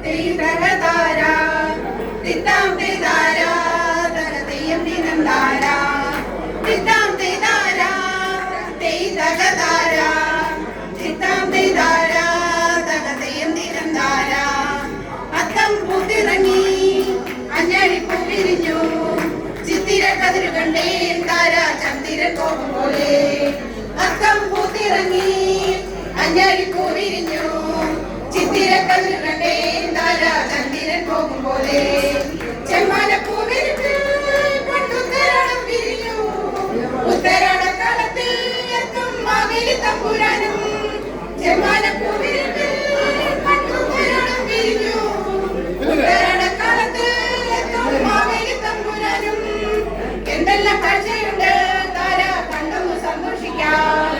തെയ്തകതാര തിത്താം തെയ്താര തെയ്യം ദിനന്താര തിത്താം തെയ്താര തെയ്തകതാര തിത്താം തെയ്താര തെയ്യം ദിനന്താര അത്തം പൂത്തിറങ്ങി അഞ്ഞാടിപ്പൂ വിരിഞ്ഞു ചിത്തിര കതിരു കണ്ടേ താര ചന്ദ്രൻ പോകും പോലെ അത്തം പൂത്തിറങ്ങി അഞ്ഞാടിപ്പൂ വിരിഞ്ഞു ചിത്തിര കതിരു കണ്ടേ താര ചന്ദ്രൻ പോകും പോലെ ചെമ്മാനപ്പൂ വിരിഞ്ഞു പണ്ടുത്തരാടം വിരിഞ്ഞു ഉത്തരാടക്കാലത്തിൽ എത്തും മാവേലി തമ്പുരാനും ചെമ്മാനപ്പൂ വിരിഞ്ഞു പണ്ടുത്തരാടം വിരിഞ്ഞു ഉത്തരാടക്കാലത്തിൽ എത്തും മാവേലി തമ്പുരാനും എന്തെല്ലാം കാഴ്ചയുണ്ട് താര കണ്ടൊന്നു സന്തോഷിക്കാൻ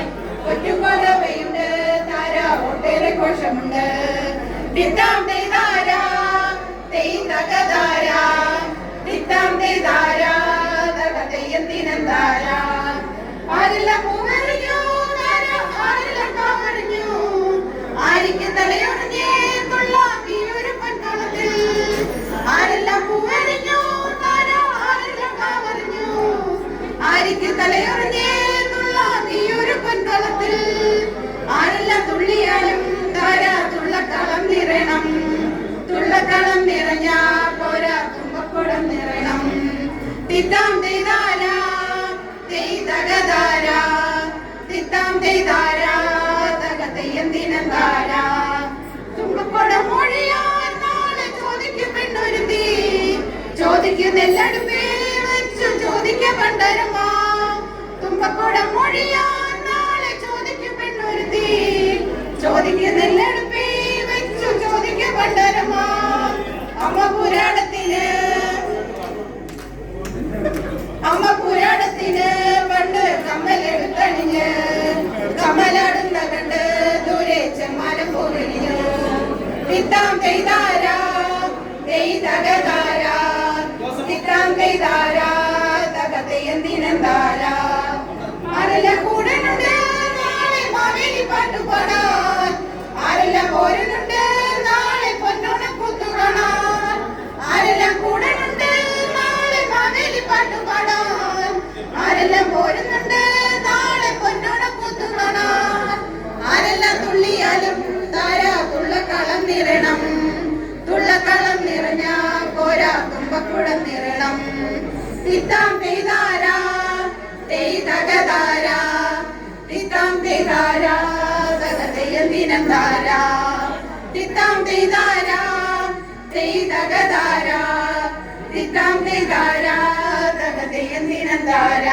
ഒറ്റുകൊലവയുണ്ട് താര ഒട്ടേറെ കോശമുണ്ട് തിത്താം തെയ്താര തെയ്തകതാര തിത്താം തെയ്താര തെയ്യം ദിനന്താര ആരെല്ലാം പൂവറിഞ്ഞു താര ആരെല്ലാം കാവറിഞ്ഞു ആരിക്ക് തലയൊടിഞ്ഞേ കൊള്ളാം ഈ ഒരു പൊൻകാലത്തിൽ ആരെല്ലാം പൂവറിഞ്ഞു താര ആരെല്ലാം കാവറിഞ്ഞു ആരിക്ക് തലയൊടിഞ്ഞേ കൊള്ളാം ഈ ഒരു പൊൻകാലത്തിൽ ആരെല്ലാം തുള്ളിയാലും താര തുള്ളക്കളം നിറയണം തുള്ളക്കളം നിറഞ്ഞ പോരാ തുമ്പക്കുടം നിറയണം തിത്താം തെയ്താര തെയ്തകതാര തിത്താം തെയ്താര തെയ്യം ദിനന്താര തുമ്പക്കുടം മൊഴിയാൻ നാളെ ചോദിക്കും പെണ്ണൊരുത്തി ചോദിക്കും നെല്ലടുപ്പേ വെച്ചു ചോദിക്ക പണ്ടരമ്മ തുമ്പക്കുടം മൊഴിയാൻ നാളെ ചോദിക്കും പെണ്ണൊരുത്തി ചോദിക്കും നെല്ലടുപ്പേ വെച്ചു ചോദിക്ക പണ്ടരമ്മ അമ്മ പുരാണത്തിന് പണ്ട് കമ്മലെടുത്തണിഞ്ഞ് കമ്മലാടുന്ന കണ്ട് ദൂരെ ചെമ്മാനം പോകണിഞ്ഞു തിത്താം തെയ്താര തെയ്തകതാര തിത്താം തെയ്താര തെയ്യം ദിനന്താര ആരെല്ലാം കൂടനുണ്ട് നാളെ മാവേലി പാട്ടു പാടാൻ ആരെല്ലാം പോരുന്നുണ്ട് നാളെ പൊന്നോണക്കൂത്തു കാണാൻ ആരെല്ലാം കൂടനുണ്ട് നാളെ മാവേലി പാട്ടു പാടാൻ ആരെല്ലാം പോരുന്നുണ്ട് നാളെ പൊന്നോണക്കൂത്തു കാണാൻ ആരെല്ലാം തുള്ളിയാലും താര തുള്ളക്കളം നിറയണം തുള്ളക്കളം നിറഞ്ഞ പോരാ തുമ്പക്കുടം നിറയണം തിത്താം തെയ്താര തെയ്തകതാര തിത്താം തെയ്താര തെയ്യം ദിനന്താര തിത്താം തെയ്താര തെയ്തകതാര തിത്താം തെയ്താര തെയ്യം ദിനന്താര